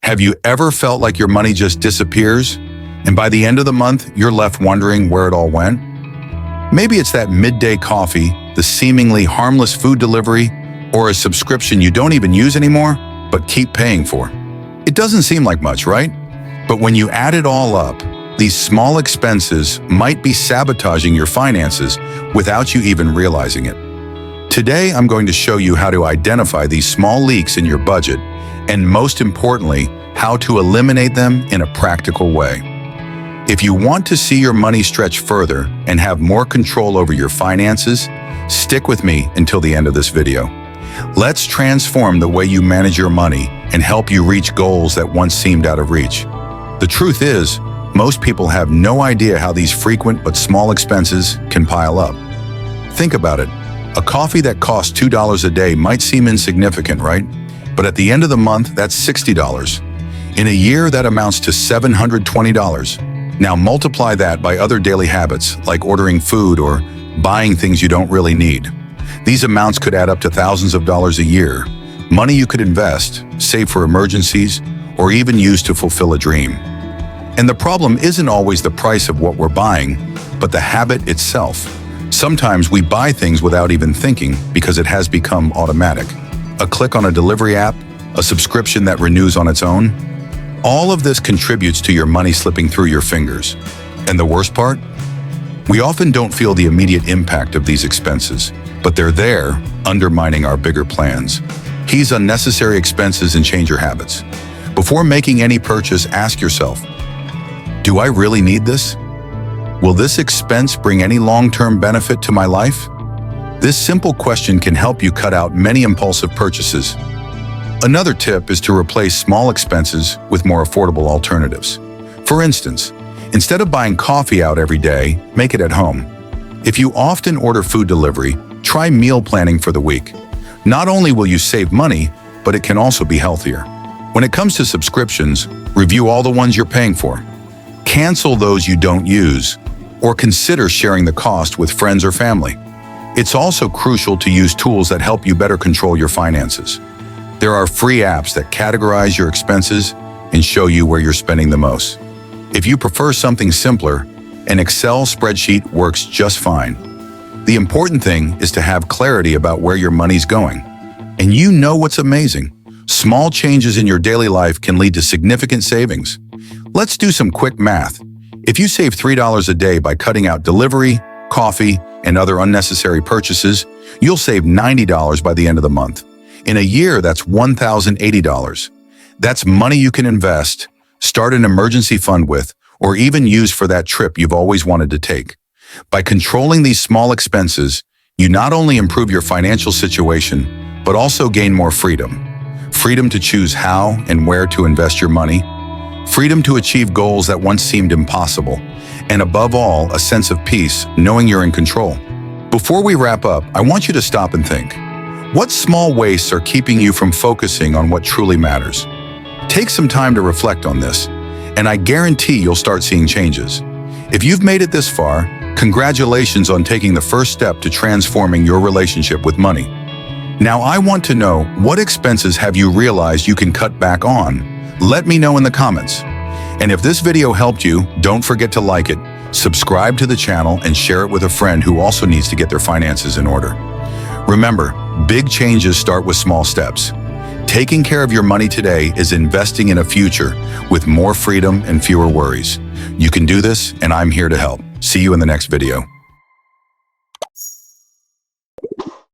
Have you ever felt like your money just disappears, and by the end of the month, you're left wondering where it all went? Maybe it's that midday coffee, the seemingly harmless food delivery, or a subscription you don't even use anymore, but keep paying for. It doesn't seem like much, right? But when you add it all up, these small expenses might be sabotaging your finances without you even realizing it. Today, I'm going to show you how to identify these small leaks in your budget, and most importantly, how to eliminate them in a practical way. If you want to see your money stretch further and have more control over your finances, stick with me until the end of this video. Let's transform the way you manage your money and help you reach goals that once seemed out of reach. The truth is, most people have no idea how these frequent but small expenses can pile up. Think about it. A coffee that costs $2 a day might seem insignificant, right? But at the end of the month, that's $60. In a year, that amounts to $720. Now multiply that by other daily habits, like ordering food or buying things you don't really need. These amounts could add up to thousands of dollars a year, money you could invest, save for emergencies, or even use to fulfill a dream. And the problem isn't always the price of what we're buying, but the habit itself. Sometimes we buy things without even thinking because it has become automatic. A click on a delivery app, a subscription that renews on its own. All of this contributes to your money slipping through your fingers. And the worst part? We often don't feel the immediate impact of these expenses, but they're there, undermining our bigger plans. Ease unnecessary expenses and change your habits. Before making any purchase, ask yourself, do I really need this? Will this expense bring any long-term benefit to my life? This simple question can help you cut out many impulsive purchases. Another tip is to replace small expenses with more affordable alternatives. For instance, instead of buying coffee out every day, make it at home. If you often order food delivery, try meal planning for the week. Not only will you save money, but it can also be healthier. When it comes to subscriptions, review all the ones you're paying for. Cancel those you don't use, or consider sharing the cost with friends or family. It's also crucial to use tools that help you better control your finances. There are free apps that categorize your expenses and show you where you're spending the most. If you prefer something simpler, an Excel spreadsheet works just fine. The important thing is to have clarity about where your money's going. And you know what's amazing? Small changes in your daily life can lead to significant savings. Let's do some quick math. If you save $3 a day by cutting out delivery, coffee, and other unnecessary purchases, you'll save $90 by the end of the month. In a year, that's $1,080. That's money you can invest, start an emergency fund with, or even use for that trip you've always wanted to take. By controlling these small expenses, you not only improve your financial situation, but also gain more freedom. Freedom to choose how and where to invest your money, freedom to achieve goals that once seemed impossible, and above all, a sense of peace knowing you're in control. Before we wrap up, I want you to stop and think. What small wastes are keeping you from focusing on what truly matters? Take some time to reflect on this, and I guarantee you'll start seeing changes. If you've made it this far, congratulations on taking the first step to transforming your relationship with money. Now I want to know, what expenses have you realized you can cut back on? Let me know in the comments. And if this video helped you, don't forget to like it, subscribe to the channel, and share it with a friend who also needs to get their finances in order. Remember, big changes start with small steps. Taking care of your money today is investing in a future with more freedom and fewer worries. You can do this, and I'm here to help. See you in the next video.